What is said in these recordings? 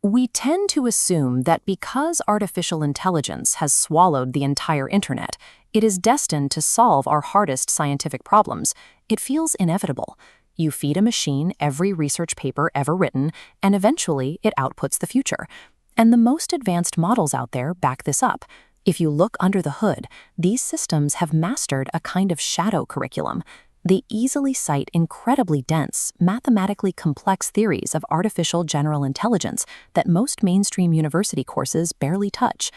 We tend to assume that because artificial intelligence has swallowed the entire internet, it is destined to solve our hardest scientific problems. It feels inevitable. You feed a machine every research paper ever written, and eventually it outputs the future. And the most advanced models out there back this up. If you look under the hood, these systems have mastered a kind of shadow curriculum. They easily cite incredibly dense, mathematically complex theories of artificial general intelligence that most mainstream university courses barely touch.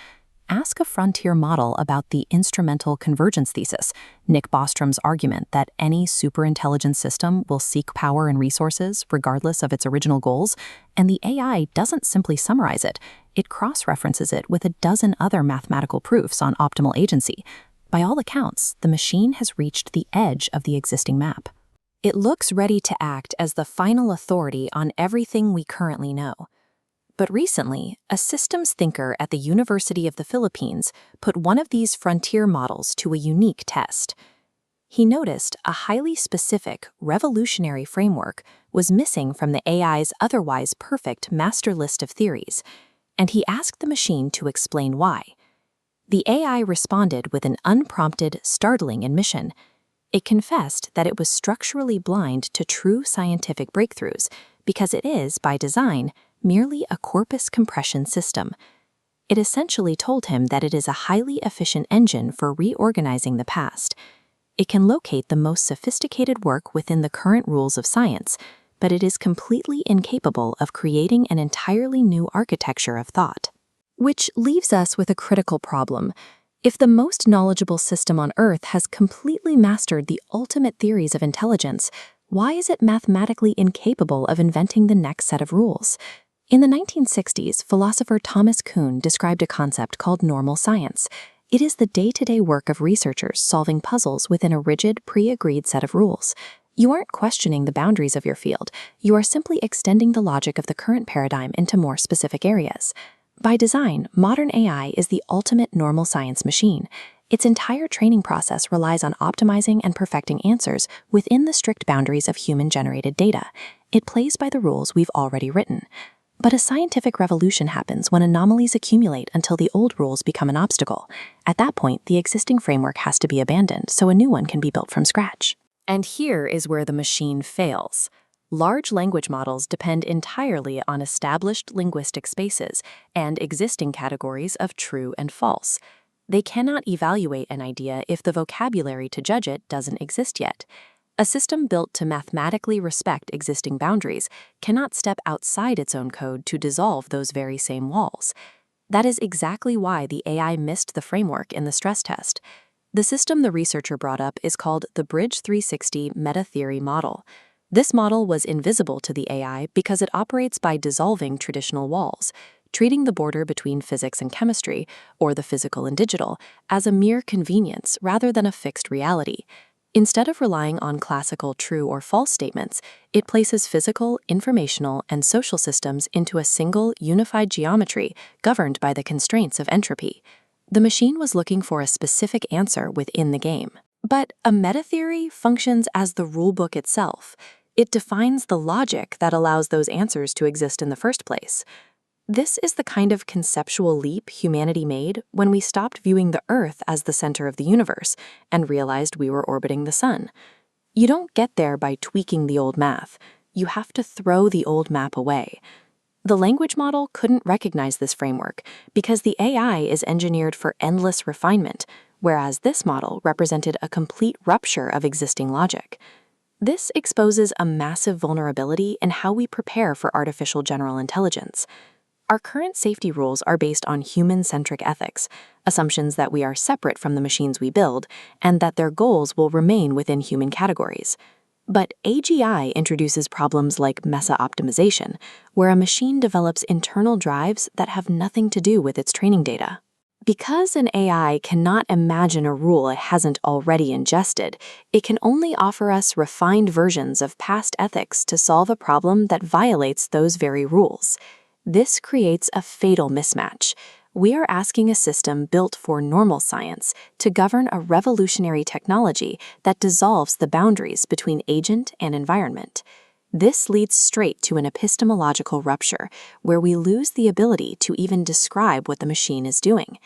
Ask a frontier model about the instrumental convergence thesis, Nick Bostrom's argument that any superintelligent system will seek power and resources regardless of its original goals, and the AI doesn't simply summarize it, it cross-references it with a dozen other mathematical proofs on optimal agency. By all accounts, the machine has reached the edge of the existing map. It looks ready to act as the final authority on everything we currently know. But recently, a systems thinker at the University of the Philippines put one of these frontier models to a unique test. He noticed a highly specific, revolutionary framework was missing from the AI's otherwise perfect master list of theories, and he asked the machine to explain why. The AI responded with an unprompted, startling admission. It confessed that it was structurally blind to true scientific breakthroughs because it is, by design, merely a corpus compression system. It essentially told him that it is a highly efficient engine for reorganizing the past. It can locate the most sophisticated work within the current rules of science, but it is completely incapable of creating an entirely new architecture of thought. Which leaves us with a critical problem. If the most knowledgeable system on Earth has completely mastered the ultimate theories of intelligence, why is it mathematically incapable of inventing the next set of rules? In the 1960s, philosopher Thomas Kuhn described a concept called normal science. It is the day-to-day work of researchers solving puzzles within a rigid, pre-agreed set of rules. You aren't questioning the boundaries of your field. You are simply extending the logic of the current paradigm into more specific areas. By design, modern AI is the ultimate normal science machine. Its entire training process relies on optimizing and perfecting answers within the strict boundaries of human-generated data. It plays by the rules we've already written. But a scientific revolution happens when anomalies accumulate until the old rules become an obstacle. At that point, the existing framework has to be abandoned so a new one can be built from scratch. And here is where the machine fails. Large language models depend entirely on established linguistic spaces and existing categories of true and false. They cannot evaluate an idea if the vocabulary to judge it doesn't exist yet. A system built to mathematically respect existing boundaries cannot step outside its own code to dissolve those very same walls. That is exactly why the AI missed the framework in the stress test. The system the researcher brought up is called the Bridge360 Metatheory Model. This model was invisible to the AI because it operates by dissolving traditional walls, treating the border between physics and chemistry, or the physical and digital, as a mere convenience rather than a fixed reality. Instead of relying on classical true or false statements, it places physical, informational, and social systems into a single, unified geometry governed by the constraints of entropy. The machine was looking for a specific answer within the game. But a metatheory functions as the rulebook itself. It defines the logic that allows those answers to exist in the first place. This is the kind of conceptual leap humanity made when we stopped viewing the Earth as the center of the universe and realized we were orbiting the sun. You don't get there by tweaking the old math. You have to throw the old map away. The language model couldn't recognize this framework because the AI is engineered for endless refinement, whereas this model represented a complete rupture of existing logic. This exposes a massive vulnerability in how we prepare for artificial general intelligence. Our current safety rules are based on human-centric ethics, assumptions that we are separate from the machines we build, and that their goals will remain within human categories. But AGI introduces problems like mesa-optimization, where a machine develops internal drives that have nothing to do with its training data. Because an AI cannot imagine a rule it hasn't already ingested, it can only offer us refined versions of past ethics to solve a problem that violates those very rules. This creates a fatal mismatch. We are asking a system built for normal science to govern a revolutionary technology that dissolves the boundaries between agent and environment. This leads straight to an epistemological rupture, where we lose the ability to even describe what the machine is doing.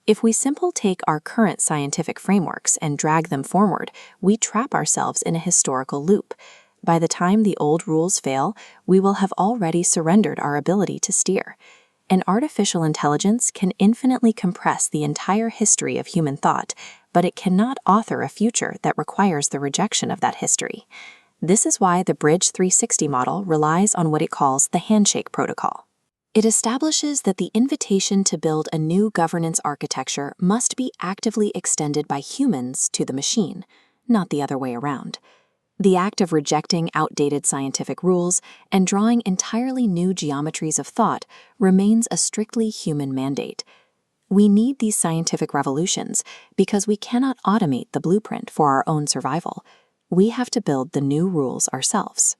If we simply take our current scientific frameworks and drag them forward, we trap ourselves in a historical loop. By the time the old rules fail, we will have already surrendered our ability to steer. An artificial intelligence can infinitely compress the entire history of human thought, but it cannot author a future that requires the rejection of that history. This is why the Bridge360 model relies on what it calls the handshake protocol. It establishes that the invitation to build a new governance architecture must be actively extended by humans to the machine, not the other way around. The act of rejecting outdated scientific rules and drawing entirely new geometries of thought remains a strictly human mandate. We need these scientific revolutions because we cannot automate the blueprint for our own survival. We have to build the new rules ourselves.